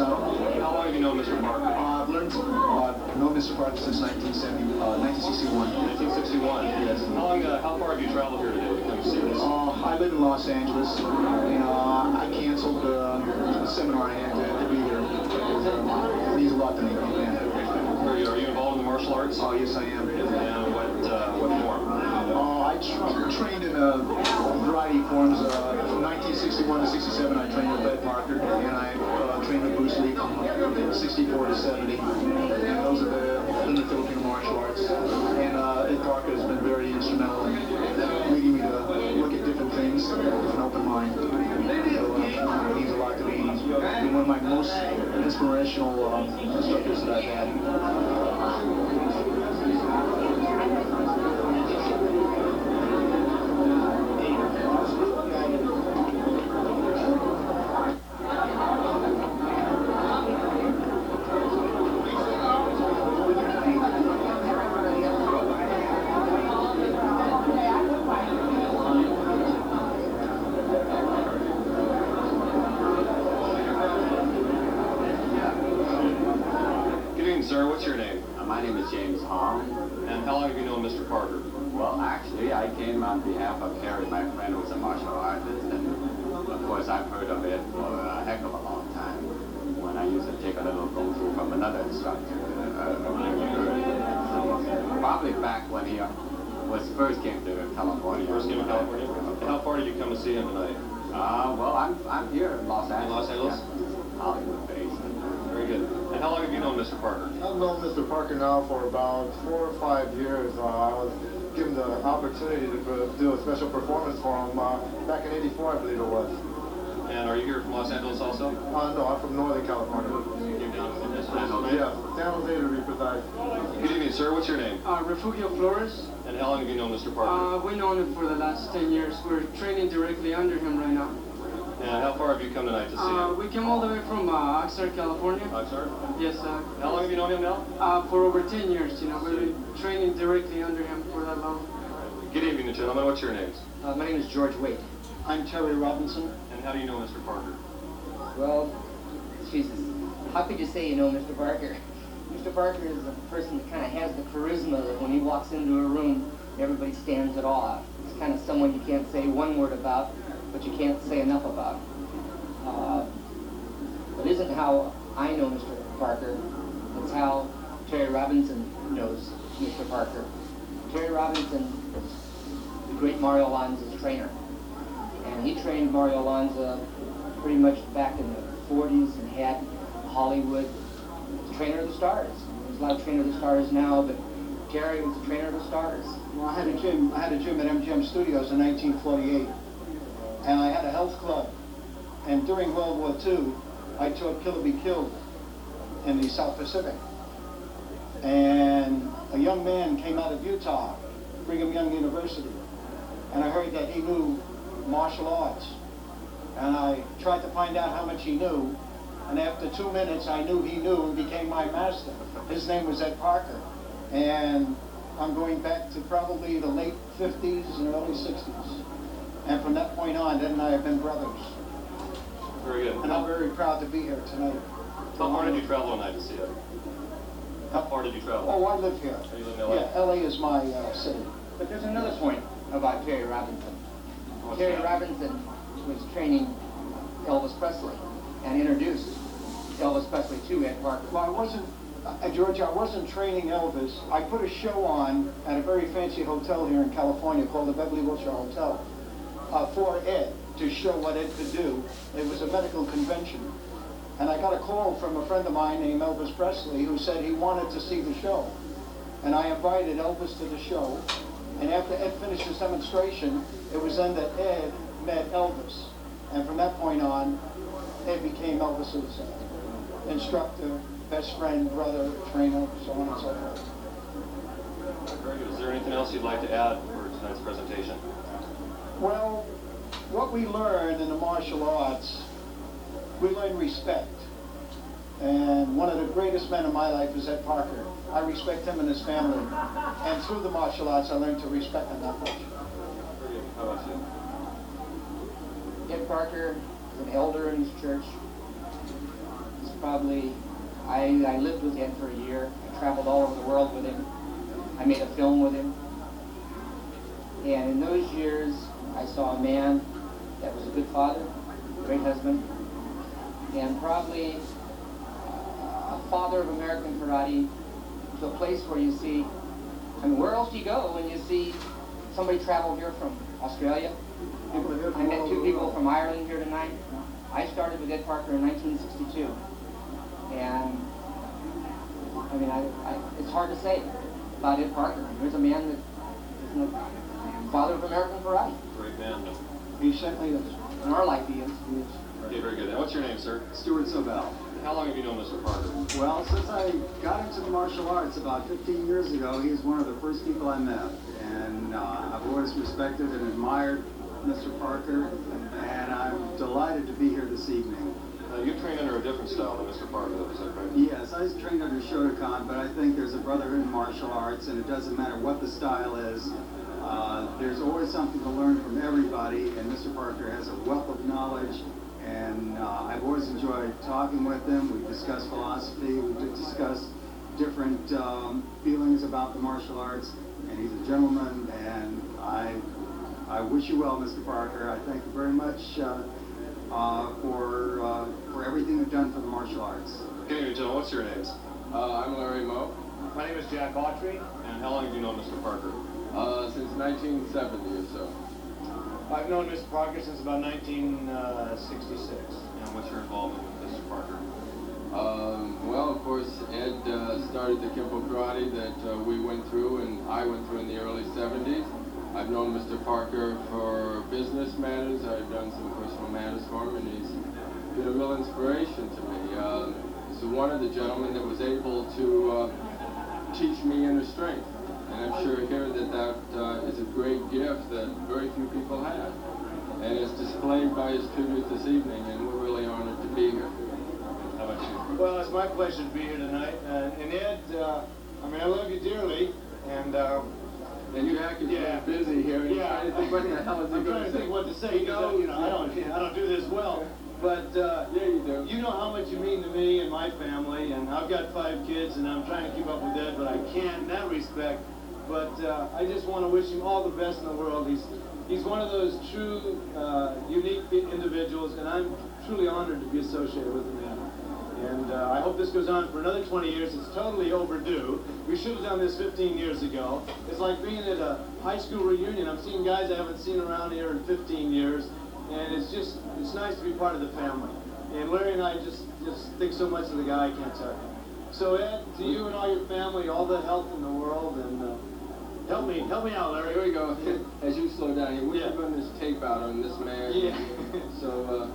How long have you known Mr. Parker? I've known Mr. Parker since 1961. 1961? Yes. How far have you traveled here today to come see this? I live in Los Angeles, and I canceled the seminar I had to be here. It means a lot to me. Yeah. Are you involved in the martial arts? Oh, yes, I am. And what form? I trained in a variety of forms. From 1961 to 67, I trained with Ed Parker, and I trained with Bruce Lee from 64 to 70. And those are in the Filipino martial arts. And Ed Parker has been very instrumental in leading me to look at different things with an open mind. So it means a lot to me. He's been one of my most inspirational instructors that I've had. Sir, what's your name? My name is James Hong. And how long have you known Mr. Parker? Well, actually, I came on behalf of Harry, my friend, who's a martial artist, and of course I've heard of it for a heck of a long time. When I used to take a little kung fu from another instructor, probably back when he first came to California. First came to California? And how far did you come to see him tonight? Well, I'm here in Los Angeles. In Los Angeles? Yeah. Hollywood based. Very good. And how long have you known Mr. Parker? I've known Mr. Parker now for about 4 or 5 years. I was given the opportunity to do a special performance for him back in '84, I believe it was. And are you here from Los Angeles also? No, I'm from Northern California. You came down from this San Jose to be precise. Good evening, sir. What's your name? Refugio Flores. And how long have you known Mr. Parker? We've known him for the last 10 years. We're training directly under him right now. And how far have you come tonight to see him? We came all the way from Oxnard, California. Oxnard? Yes. How long have you known him now? For over 10 years, you know. We've been training directly under him for that long. Good evening, gentlemen. What's your names? My name is George Waite. I'm Terry Robinson. And how do you know Mr. Parker? Well, Jesus, how could you say you know Mr. Parker? Mr. Parker is a person that kind of has the charisma that when he walks into a room, everybody stands at awe. He's kind of someone you can't say one word about, but you can't say enough about. It isn't how I know Mr. Parker, it's how Terry Robinson knows Mr. Parker. Terry Robinson was the great Mario Lanza's trainer. And he trained Mario Lanza pretty much back in the 40s and had Hollywood trainer of the stars. There's a lot of trainer of the stars now, but Terry was the trainer of the stars. Well, I had a gym at MGM Studios in 1948, and I had a health club. And during World War II, I taught Kill or Be Killed in the South Pacific. And a young man came out of Utah, Brigham Young University, and I heard that he knew martial arts. And I tried to find out how much he knew, and after 2 minutes I knew he knew and became my master. His name was Ed Parker, and I'm going back to probably the late 50s and early 60s. And from that point on, Ed and I have been brothers. Very good. And I'm very proud to be here tonight. How far did you travel tonight to see it? How far did you travel? Oh, I live here. Oh, you live in LA? Yeah, LA is my city. But there's another point about Terry Robinson. Terry Robinson was training Elvis Presley and introduced Elvis Presley to Ed Parker. Well, I wasn't, George, I wasn't training Elvis. I put a show on at a very fancy hotel here in California called the Bonaventure Hotel for Ed to show what Ed could do. It was a medical convention. And I got a call from a friend of mine named Elvis Presley who said he wanted to see the show. And I invited Elvis to the show. And after Ed finished his demonstration, it was then that Ed met Elvis. And from that point on, Ed became Elvis's instructor, best friend, brother, trainer, so on and so forth. Very good. Is there anything else you'd like to add for tonight's presentation? Well, what we learn in the martial arts, we learn respect. And one of the greatest men in my life is Ed Parker. I respect him and his family. And through the martial arts, I learned to respect him that much. Very good. How about you? Ed Parker is an elder in his church. He's probably, I lived with Ed for a year. I traveled all over the world with him. I made a film with him. And in those years, I saw a man that was a good father, a great husband, and probably a father of American karate, to a place where you see, I mean, where else do you go when you see somebody travel here from Australia? I met two people from Ireland here tonight. I started with Ed Parker in 1962. And, I mean, it's hard to say about Ed Parker. Here's a man that is the father of American karate. Great man. He certainly is. In our life, he is. Okay, very good. And what's your name, sir? Stuart Sobel. How long have you known Mr. Parker? Well, since I got into the martial arts about 15 years ago, he was one of the first people I met. And I've always respected and admired Mr. Parker, and I'm delighted to be here this evening. You train under a different style than Mr. Parker, is that correct? Yes, I was trained under Shotokan, but I think there's a brotherhood in martial arts, and it doesn't matter what the style is. There's always something to learn from everybody, and Mr. Parker has a wealth of knowledge, and I've always enjoyed talking with him. We've discussed philosophy, we've discussed different feelings about the martial arts, and he's a gentleman, and I wish you well, Mr. Parker. I thank you very much for everything you've done for the martial arts. Okay, gentlemen, what's your names? I'm Larry Moe. My name is Jack Autry. And how long have you known Mr. Parker? Since 1970 or so. I've known Mr. Parker since about 1966. And what's your involvement with Mr. Parker? Well, of course, Ed started the Kempo karate that we went through and I went through in the early 70s. I've known Mr. Parker for business matters. I've done some personal matters for him, and he's been a real inspiration to me. He's one of the gentlemen that was able to teach me inner strength. And I'm sure here that is a great gift that very few people have. And it's displayed by his tribute this evening, and we're really honored to be here. How about you? Well, it's my pleasure to be here tonight. And Ed, I mean, I love you dearly, and you acted yeah, busy here. And yeah, trying to think what the hell is he I'm going trying to say? think what to say because you know I don't do this well. But Yeah, you do. you know how much you mean to me and my family, and I've got 5 kids, and I'm trying to keep up with Ed, but I can't in that respect. But I just want to wish him all the best in the world. He's one of those true, unique individuals, and I'm truly honored to be associated with him. And I hope this goes on for another 20 years. It's totally overdue. We should have done this 15 years ago. It's like being at a high school reunion. I'm seeing guys I haven't seen around here in 15 years, and it's nice to be part of the family. And Larry and I just think so much of the guy, I can't tell you. So Ed, to you and all your family, all the health in the world, and help me out, Larry. Here we go. As you slow down here, we're Yeah. putting this tape out on this man. Yeah. So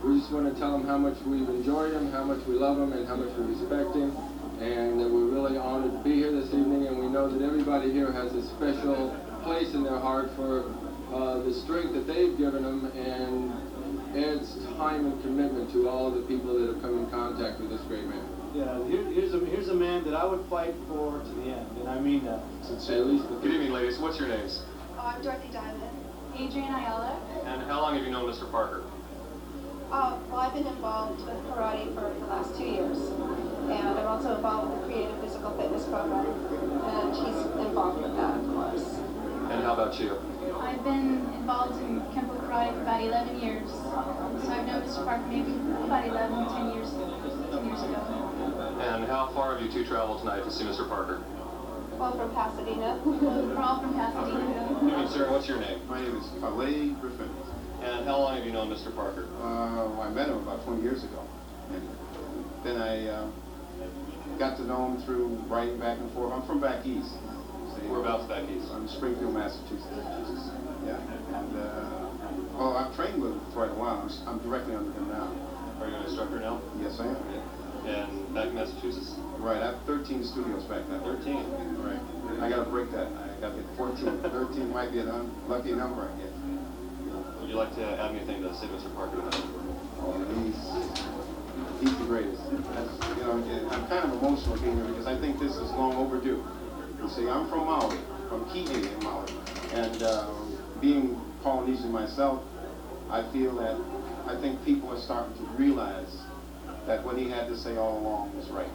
we just want to tell him how much we've enjoyed him, how much we love him, and how much we respect him, and that we're really honored to be here this evening, and we know that everybody here has a special place in their heart for the strength that they've given him and Ed's time and commitment to all of the people that have come in contact with this great man. Yeah, here's a man that I would fight for to the end, and I mean that At sincerely. least the Good evening, ladies. What's your names? I'm Dorothy Diamond. Adrian Ayala. And how long have you known Mr. Parker? Well, I've been involved with karate for the last 2 years. And I'm also involved with the Creative Physical Fitness Program. And he's involved with that, of course. And how about you? I've been involved in Kempo Karate for about 11 years. So I've known Mr. Parker maybe about 10 years ago. And how far have you two traveled tonight to see Mr. Parker? Well, from Pasadena. We're all from Pasadena. Good evening, sir. What's your name? My name is Conley Griffin. And how long have you known Mr. Parker? I met him about 20 years ago. And then I got to know him through writing back and forth. I'm from back east. Whereabouts back east? I'm in Springfield, Massachusetts. Yeah. And, well, I've trained with him for quite a while. I'm directly under him now. Are you an instructor now? Yes, I am. And back in Massachusetts? Right. I have 13 studios back then. 13. Right. I got to break that. I got to get 14. 13 might be an unlucky number, I guess. Would you like to add anything to say to Mr. Parker tonight? Oh, he's the greatest. That's, you know, I'm kind of emotional being here because I think this is long overdue. You see, I'm from Maui, from Kihei in Maui, and being Polynesian myself, I feel that I think people are starting to realize that what he had to say all along was right.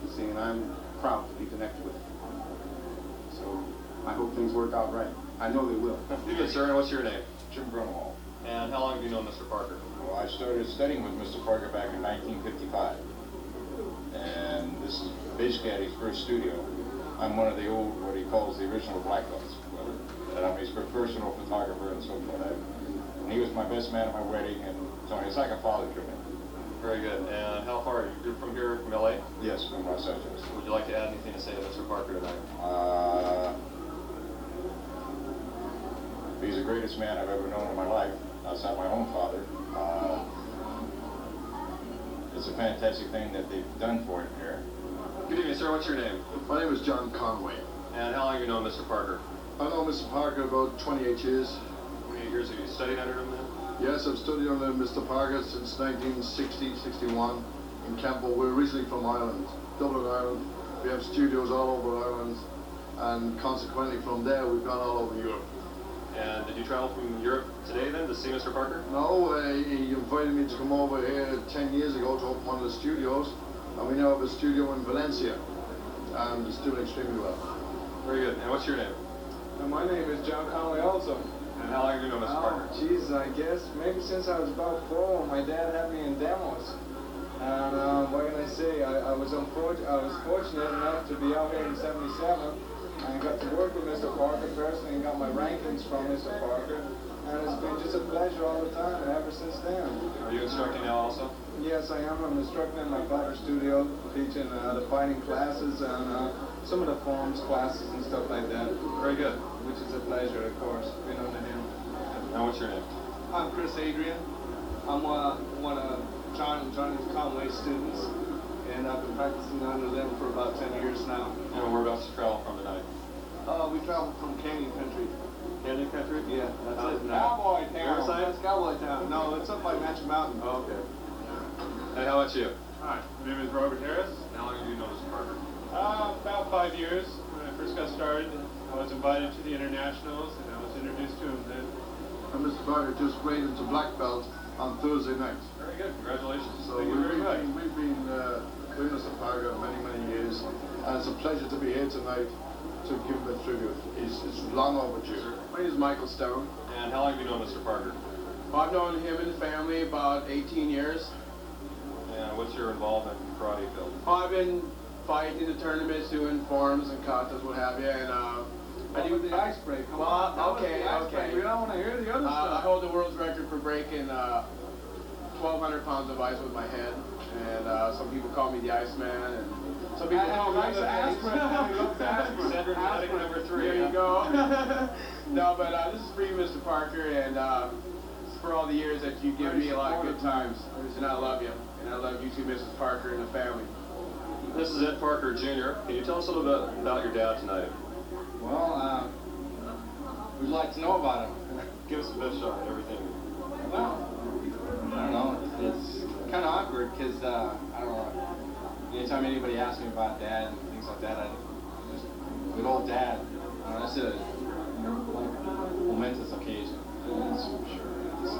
You see, and I'm proud to be connected with him. So I hope things work out right. I know they will. Good, sir. And what's your name? Jim Gronwall. And how long have you known Mr. Parker? Well, I started studying with Mr. Parker back in 1955. And this is basically at his first studio. I'm one of the old, what he calls the original black belts. And I'm his personal photographer and so forth. And he was my best man at my wedding, and so he's like a father to me. Very good. And how far? You're from here, from LA? Yes, from Los Angeles. Would you like to add anything to say to Mr. Parker tonight? He's the greatest man I've ever known in my life, outside my own father. It's a fantastic thing that they've done for him here. Good evening, sir. What's your name? My name is John Conway. And how long have you known Mr. Parker? I know Mr. Parker about 28 years. 28 years. Have you studied under him then? Yes, I've studied under Mr. Parker since 1960, 61 in Campbell. We're originally from Ireland, Dublin, Ireland. We have studios all over Ireland, and consequently from there we've gone all over Europe. And did you travel from Europe today then to see Mr. Parker? No, he invited me to come over here 10 years ago to open one of the studios, and we now have a studio in Valencia, and it's doing extremely well. Very good. And what's your name? My name is John Conley also. And how long have you known Mr. Parker? Geez, I guess maybe since I was about 4, my dad had me in demos. And what can I say? I was fortunate enough to be out here in '77 and got to work with Mr. Parker personally and got my rankings from Mr. Parker. And it's been just a pleasure all the time, and ever since then. Are you instructing now also? Yes, I am. I'm instructing in my Parker studio, teaching the fighting classes and some of the forms classes and stuff like that. Very good. Which is a pleasure, of course, being under him. Now, what's your name? I'm Chris Adrian. I'm one of Johnny's Conway students, and I've been practicing under them for about 10 years now. And whereabouts you travel from tonight? We traveled from Canyon Country. Canyon Country? Yeah, that's it. Cowboy town. Riverside? That's Cowboy Town. No, it's up by Match Mountain. Oh, okay. And how about you? Hi, my name is Robert Harris. And how long have you known Mr. Parker? About 5 years. When I first got started, I was invited to the internationals, and I was introduced to him then. And Mr. Parker just graded to black belt on Thursday night. Very good. Congratulations. So Thank you very much. we've been with Mr. Parker many, many years, and it's a pleasure to be here tonight to give him a tribute. It's long overdue. My name is Michael Stone. And how long have you known Mr. Parker? Well, I've known him and his family about 18 years. And what's your involvement in the karate field? I've been fighting in the tournaments, doing forums and contests, what have you, and I do the ice break. Come on. That was the ice break. We don't want to hear the other I stuff. hold the world's record for breaking 1,200 pounds of ice with my head, and some people call me the Iceman, and some people call me other things. Cedric Attic number 3. There you go. No, but this is for you, Mr. Parker, and for all the years that you give me a lot of good times, and I love you, and I love you too, Mrs. Parker, and the family. This is Ed Parker, Jr. Can you tell us a little bit about your dad tonight? Well, we'd like to know about him. Give us a bit shot at everything. Well, I don't know. It's kind of awkward because, I don't know, anytime anybody asks me about dad and things like that, just good old dad. That's a momentous occasion, that's for sure. It's a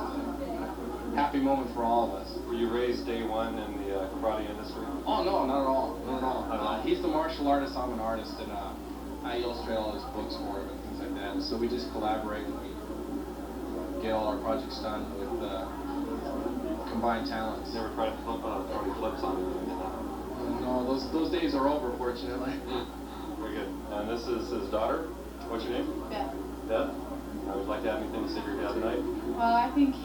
happy moment for all of us. Were you raised day one in the karate industry? Oh, no, not at all. Not at all. He's the martial artist, I'm an artist, and I illustrate all his books for him and things like that. So we just collaborate and we get all our projects done with combined talents. Never tried to throw any flips on you? No, those days are over, fortunately. Very good. And this is his daughter. What's your name? Beth. Beth. I would like to have anything to say to your dad tonight. Well, I think,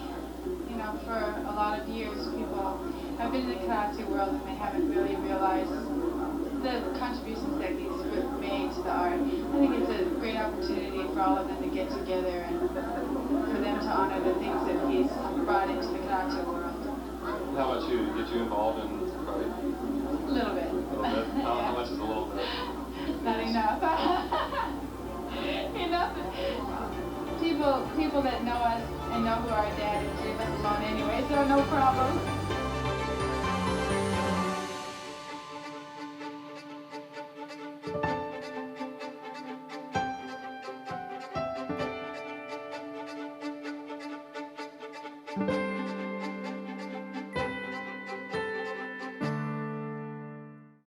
for a lot of years, people have been in the karate world and they haven't really realized the contributions that he's made to the art. I think it's a great opportunity for all of them to get together and for them to honor the things that he's brought into the karate world. How about you? Get you involved in karate? A little bit. A little bit? How much is a little bit? Not enough. Enough. People that know us and know who our dad is leave us alone anyway, so no problem.